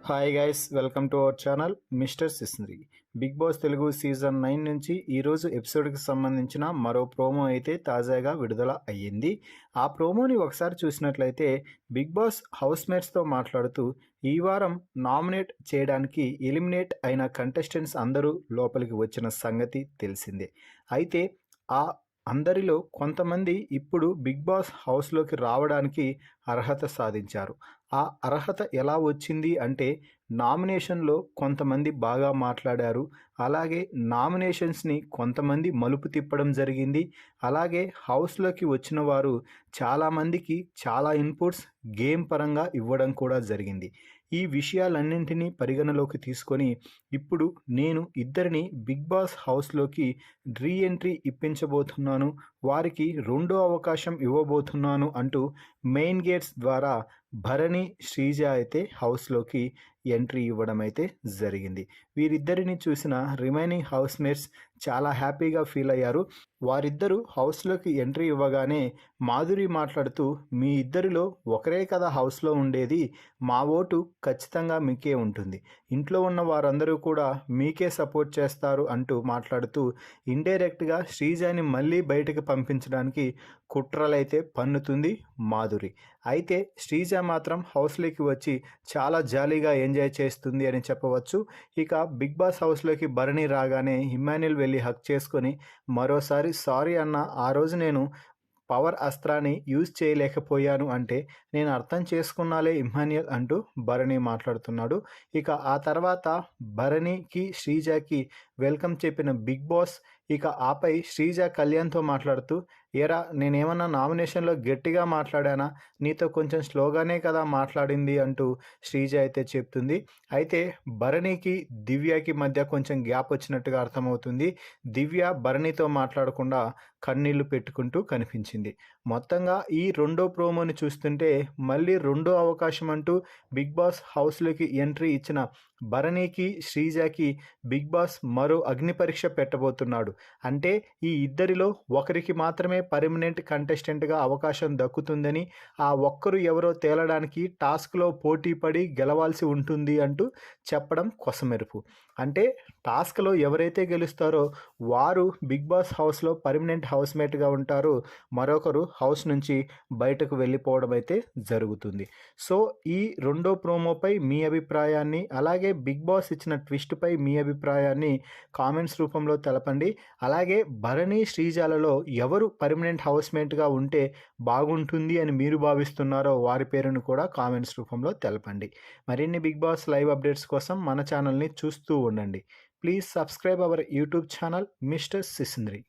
Hi guys, welcome to our channel mister Sisnary. Bigg Boss Telugu season 9 నుంచి ఈరోజు ఎపిసోడ్కి సంబంధించిన మరో ప్రోమో అయితే తాజాగా విడుదల అయ్యింది. ఆ ప్రోమోని ఒకసారి చూసినట్లయితే బిగ్ బాస్ హౌస్మేట్స్తో మాట్లాడుతూ ఈ వారం నామినేట్ చేయడానికి ఎలిమినేట్ అయిన కంటెస్టెంట్స్ అందరూ లోపలికి వచ్చిన సంగతి తెలిసిందే. అయితే ఆ అందరిలో కొంతమంది ఇప్పుడు బిగ్ బాస్ హౌస్లోకి రావడానికి అర్హత సాధించారు. ఆ అర్హత ఎలా వచ్చింది అంటే నామినేషన్లో కొంతమంది బాగా మాట్లాడారు. అలాగే నామినేషన్స్ని కొంతమంది మలుపు తిప్పడం జరిగింది. అలాగే హౌస్లోకి వచ్చిన వారు చాలామందికి చాలా ఇన్పుట్స్ గేమ్ పరంగా ఇవ్వడం కూడా జరిగింది. ఈ విషయాలన్నింటినీ పరిగణలోకి తీసుకొని ఇప్పుడు నేను ఇద్దరిని బిగ్ బాస్ హౌస్లోకి రీఎంట్రీ ఇప్పించబోతున్నాను, వారికి రెండో అవకాశం ఇవ్వబోతున్నాను అంటూ మెయిన్ గేట్స్ ద్వారా భరణి, శ్రీజ అయితే హౌస్లోకి ఎంట్రీ ఇవ్వడం అయితే జరిగింది. వీరిద్దరిని చూసిన రిమైనింగ్ హౌస్మేట్స్ చాలా హ్యాపీగా ఫీల్ అయ్యారు. వారిద్దరూ హౌస్లోకి ఎంట్రీ ఇవ్వగానే మాధురి మాట్లాడుతూ, మీ ఇద్దరిలో ఒకరే కదా హౌస్లో ఉండేది, మా ఓటు ఖచ్చితంగా మీకే ఉంటుంది, ఇంట్లో ఉన్న వారందరూ కూడా మీకే సపోర్ట్ చేస్తారు అంటూ మాట్లాడుతూ ఇండైరెక్ట్గా శ్రీజాని మళ్ళీ బయటకు పంపించడానికి కుట్రలైతే పన్నుతుంది మాధురి. అయితే శ్రీజ మాత్రం హౌస్లోకి వచ్చి చాలా జాలీగా ఎంజాయ్ చేస్తుంది అని చెప్పవచ్చు. ఇక బిగ్ బాస్ హౌస్లోకి భరణి రాగానే ఇమ్మాన్యుల్ వెళ్ళి హక్ చేసుకొని మరోసారి సారీ అన్న, ఆ రోజు నేను పవర్ అస్త్రాన్ని యూజ్ చేయలేకపోయాను అంటే నేను అర్థం చేసుకున్నాలే ఇమ్మాన్యుయల్ అంటూ భరణి మాట్లాడుతున్నాడు. ఇక ఆ తర్వాత భరణికి, శ్రీజకి వెల్కమ్ చెప్పిన బిగ్ బాస్ ఇక ఆపై శ్రీజ కళ్యాణ్తో మాట్లాడుతూ, ఏరా నేనేమన్నా నామినేషన్లో గట్టిగా మాట్లాడానా, నీతో కొంచెం స్లోగానే కదా మాట్లాడింది అంటూ శ్రీజ అయితే చెప్తుంది. అయితే భరణికి, దివ్యకి మధ్య కొంచెం గ్యాప్ వచ్చినట్టుగా అర్థమవుతుంది. దివ్య భరణితో మాట్లాడకుండా కన్నీళ్లు పెట్టుకుంటూ కనిపించింది. మొత్తంగా ఈ రెండో ప్రోమోని చూస్తుంటే మళ్ళీ రెండో అవకాశం అంటూ బిగ్ బాస్ హౌస్లోకి ఎంట్రీ ఇచ్చిన భరణికి, శ్రీజకి బిగ్ బాస్ మరో అగ్ని పరీక్ష పెట్టబోతున్నాడు. అంటే ఈ ఇద్దరిలో ఒకరికి మాత్రమే పర్మనెంట్ కంటెస్టెంట్గా అవకాశం దక్కుతుందని, ఆ ఒక్కరు ఎవరో తేలడానికి టాస్క్లో పోటీ పడి గెలవాల్సి ఉంటుంది అంటూ చెప్పడం కొసమెరుపు. అంటే టాస్క్లో ఎవరైతే గెలుస్తారో వారు బిగ్ బాస్ హౌస్లో పర్మనెంట్ హౌస్మేట్గా ఉంటారు, మరొకరు హౌస్ నుంచి బయటకు వెళ్ళిపోవడం అయితే జరుగుతుంది. సో ఈ రెండో ప్రోమోపై మీ అభిప్రాయాన్ని, అలాగే బిగ్ బాస్ ఇచ్చిన ట్విస్ట్పై మీ అభిప్రాయాన్ని కామెంట్స్ రూపంలో తెలపండి. అలాగే భరణి, శ్రీజాలలో ఎవరు పర్మనెంట్ హౌస్మేట్గా ఉంటే బాగుంటుంది అని మీరు భావిస్తున్నారో వారి పేరును కూడా కామెంట్స్ రూపంలో తెలపండి. మరిన్ని బిగ్ బాస్ లైవ్ అప్డేట్స్ కోసం మన ఛానల్ని చూస్తూ ఉండండి. Please subscribe our YouTube channel mister సిస్నరీ.